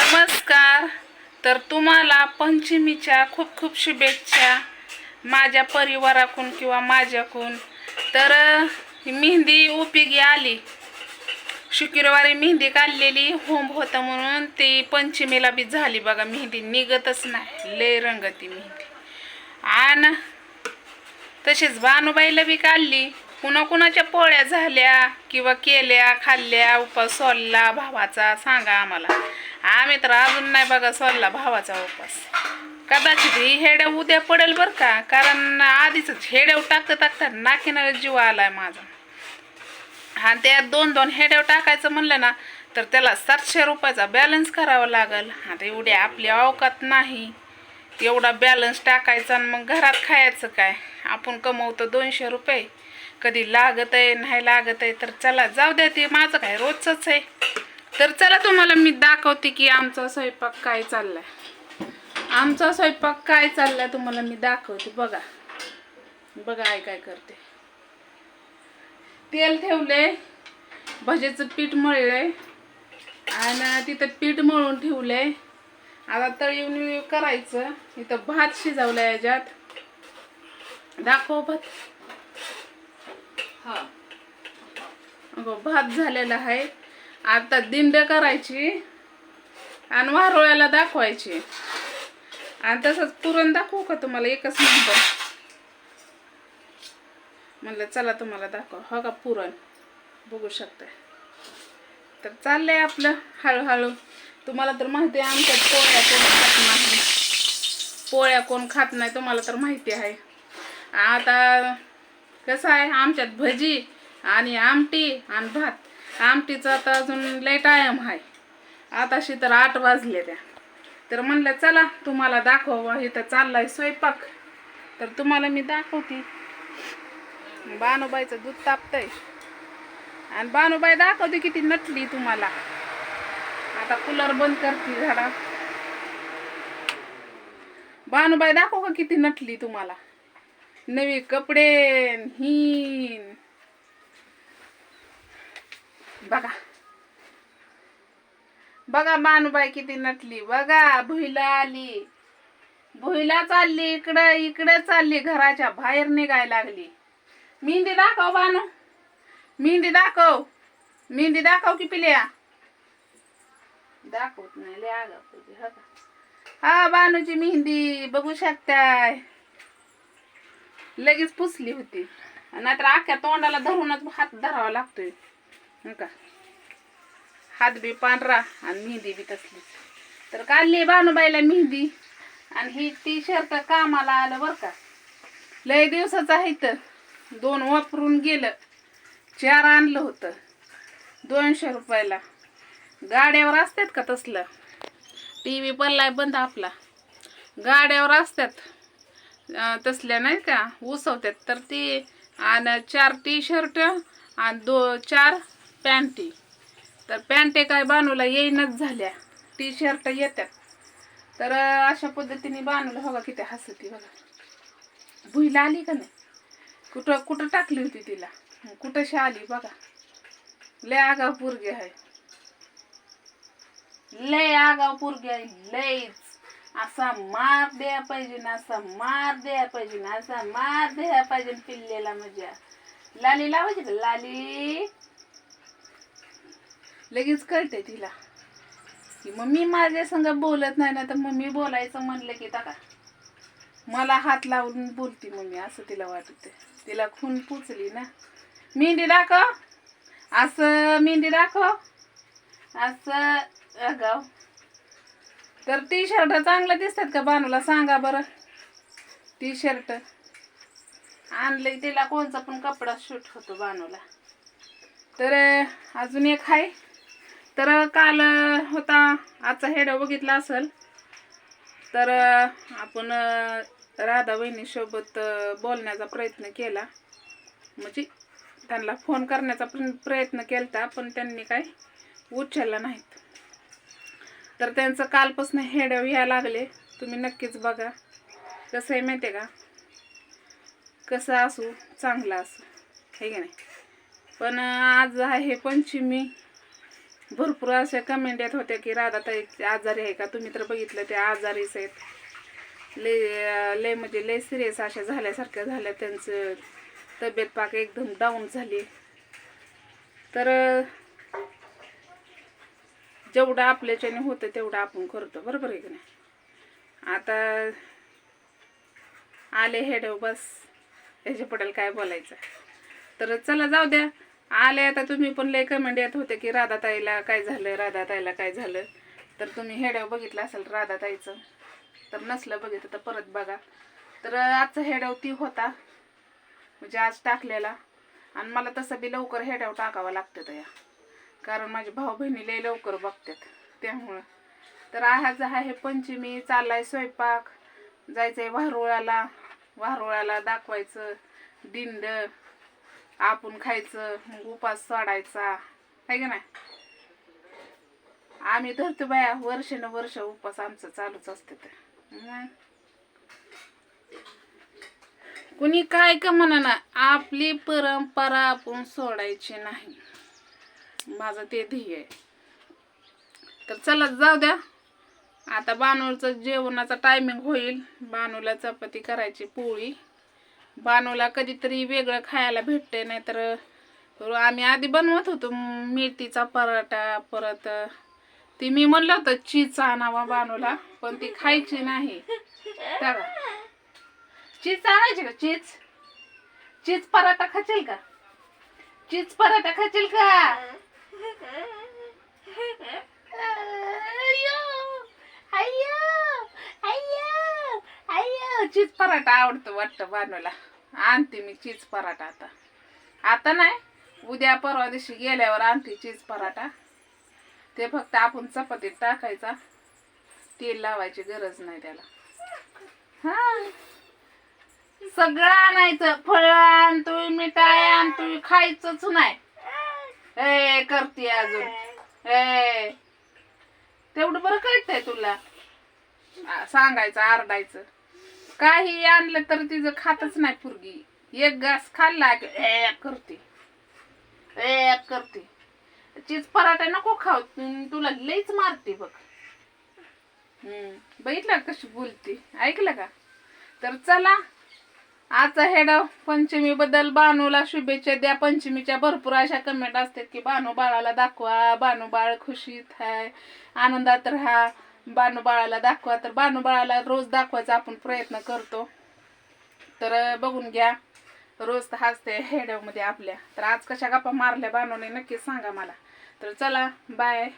नमस्कार. तर तुम्हाला पंचमीच्या खूप खूप शुभेच्छा माझ्या परिवाराकडून किंवा माझ्याकडून. तर मेहंदी उपयोगी आली. शुक्रवारी मेहंदी काढलेली होम होता म्हणून ती पंचमीला बी झाली बघा. मेहंदी निघतच नाही, लय रंगती मेहंदी. आणि तशीच भानुबाईला बी काढली. कुणाकुणाच्या पोळ्या झाल्या किंवा केल्या खाल्ल्या उपास सोडला भावाचा सांगा आम्हाला. आम्ही तर अजून नाही बघा सोडला भावाचा उपास. कदाचित ही हेड्या उद्या पडेल बरं का, कारण आधीच हेड्याव टाकता नाकीनं जीव आलाय माझा. हा त्या दोन हेड्याव टाकायचं म्हणलं ना तर त्याला 700 रुपयाचा बॅलन्स करावा लागल. आता एवढी आपली अवकात नाही एवढा बॅलन्स टाकायचा. आणि मग घरात खायचं काय, आपण कमवतो 200 रुपये. कधी लागत आहे नाही लागत आहे तर चला जाऊ द्या, ते माझं काय रोजच आहे. तर चला तुम्हाला मी दाखवते की आमचा स्वयंपाक काय चाललाय. आमचा स्वयंपाक काय चाललाय तुम्हाला मी दाखवते. बघा बघा आई काय करते. तेल ठेवले, भजीचं पीठ मळलंय आणि तिथं पीठ मळून ठेवलंय. आता तळीव करायचं. इथं भात शिजवलाय, याच्यात दाखव भात. हा भात झालेला आहे. आता दिंड करायची आणि वारोळ्याला दाखवायची. आणि तसंच पुरण दाखवू का तुम्हाला एकच नंबर. म्हणलं चला तुम्हाला दाखव. हो का पुरण बघू शकता. तर चाललंय आपलं हळूहळू. तुम्हाला तर माहिती आहे आमच्यात पोळ्या कोण खात नाही. पोळ्या कोण खात नाही तुम्हाला तर माहिती आहे. आता कसं आहे आमच्यात भजी आणि आमटी आणि भात. आमटीचं आता अजून लय टाइम आहे. आताशी तर 8 वाजले त्या. तर म्हणलं चला तुम्हाला दाखव. इथं चाललाय स्वयंपाक तर तुम्हाला मी दाखवते. बानुबाईचं दूध तापतंय आणि बानुबाई दाखवते किती नटली तुम्हाला. आता कूलर बंद करते झाडा. बानुबाई दाखव का किती नटली तुम्हाला. नवी कपडे ही बघा बघा बानुबाई किती नटली बघा. भुईला आली, भुईला चालली, इकडे चालली, घराच्या बाहेर निघायला लागली. मेहंदी दाखव बानू, मेहंदी दाखव, मेहंदी दाखव की पिल्या. दाखवत नाही लय आगाऊ. हा बानूची मेहंदी बघू शकताय. लगेच पुसली होती. नाहीतर अख्ख्या तोंडाला धरूनच हात धरावा लागतोय. का हात बी पांढरा आणि मेहंदी बी तसली. तर काढली बानुबाईला मेहंदी. आणि ही टी शर्ट कामाला आलं बरं का. लय दिवसाचं आहे तर 2 वापरून गेलं. 4 आणलं होतं 200 रुपयाला. गाड्यावर असतात का तसलं. TV पडलाय बंद आपला. गाड्यावर असतात तसल्या नाही का उसवतात. तर ती आणि 4 टी शर्ट आणि 4 पॅन्टी. तर पॅन्टे काय बानूला येईनच झाल्या. टी शर्ट येतात. तर अशा पद्धतीने बानूला बघा किती हसती बघा. भुईला आली का नाही. कुठं कुठं टाकली होती तिला, कुठंशी आली बघा. लय आगाव पोरगी आहे, लय आगाव पोरगी आहे लयच. असा मार द्या पाहिजे ना, असा मार द्या पाहिजे ना, असा मार द्या पाहिजे पिल्लेला. मजा लाली लावायची का लाली. लगेच कळते तिला की मम्मी माझ्या संग बोलत नाही ना, तर मम्मी बोलायचं म्हणलं की टाका मला हात लावून बोलती मम्मी असं तिला वाटते. तिला खून पुचली ना. मेहंदी दाखव, असं मेहंदी दाखव असं अगाव. तर टी शर्ट चांगलं दिसतात का बानूला सांगा बरं. टी शर्ट आणलंय तिला कोणचा पण कपडा शूट होतो बानूला. तर अजून एक आहे. तर काल होता आजचा हेडो बघितला असेल तर आपण राधा वहिनीसोबत बोलण्याचा प्रयत्न केला. म्हणजे त्यांना फोन करण्याचा प्रयत्न केला पण त्यांनी काय उचलला नाहीत. तर त्यांचं कालपासून हेडो यायला लागले. तुम्ही नक्कीच बघा. कसं आहे माहिती आहे का, कसं असू चांगलं असू हे की नाही. पण आज आहे पंचमी भरपूर अशा कमेंट येत होत्या की राधाताई आजारी आहे का. तुम्ही तर बघितलं ते आजारीच आहेत. लय म्हणजे लय सिरियस अशा झाल्यासारख्या झाल्या. त्यांचं तब्येत पाक एकदम डाऊन झाली. तर जेवढं आपल्याच्याने होतं तेवढं आपण करतो, बरोबर आहे की नाही. आता आले हेडव बस, ह्याच्या पडेल काय बोलायचं. तर चला जाऊ द्या. आले आता. तुम्ही पण लय कमेंट येत होते की राधाताईला काय झालं, राधाताईला काय झालं. तर तुम्ही हेडव बघितलं असेल राधाताईचं. तर नसलं बघितलं तर परत बघा. तर आजचा हेडव ती होता, म्हणजे आज टाकलेला. आणि मला तसं बी लवकर हेडव टाकावं लागतं या, कारण माझे भाऊ बहिणी लय लवकर बघतात त्यामुळं. तर आज आहे पंचमी, चाललाय स्वयंपाक, जायचंय वारुळाला. वारुळाला दाखवायचं दिंड, आपण खायचं, मग उपास सोडायचा आहे का नाही. आम्ही धरतो बाया वर्ष उपास आमचं चालूच असते. तर कुणी काय का म्हणा ना, आपली परंपरा आपण सोडायची नाही, माझं ते ध्येय आहे. तर चला जाऊ द्या. आता बानूचं जेवणाचा टायमिंग होईल. बानूला चपाती करायची, पोळी. बानूला कधीतरी वेगळं खायला भेटते, नाही तर आम्ही आधी बनवत होतो मेथीचा पराठा. परत ती मी म्हणलं होतं चीज आणावा बानूला, पण ती खायची नाही. चीज आणायची का? चीज पराठा खाशील का? चीज पराठा खाशील का? चीज पराठा आवडतो वाटतं बानूला. आणते मी चीज पराठा. आता नाही, उद्या परवा दिवशी गेल्यावर आणते चीज पराठा. ते फक्त आपण चपातीत टाकायचा, तेल लावायची गरज नाही त्याला. हा, सगळं आणायचं. फळ आणतोय, मिठाई आणतोय, खायचंच नाही. ए करते अजून. ए तेवढं बरं कळतंय तुला सांगायचं, आरडायचं. काही आणलं तर तिचं खातच नाही पोरगी. एक घास खाल्ला की करते. चीज पराठा नको खाऊ, तुला लईच मारते बघ. बघितलं कशी बोलते, ऐकलं का. तर चला, आजचा हेडव पंचमी बद्दल बानूला शुभेच्छा द्या. पंचमीच्या भरपूर अशा कमेंट असतात की बानू बाळाला दाखवा, बानू बाळ खुशीत आहे, आनंदात राहा, बानू बाळाला दाखवा. तर बानू बाळाला रोज दाखवायचा आपण प्रयत्न करतो. तर बघून घ्या, रोज तर हसते हेडव मध्ये आपल्या. तर आज कशा गप्पा मारल्या बानूने नक्कीच सांगा मला. तर चला बाय.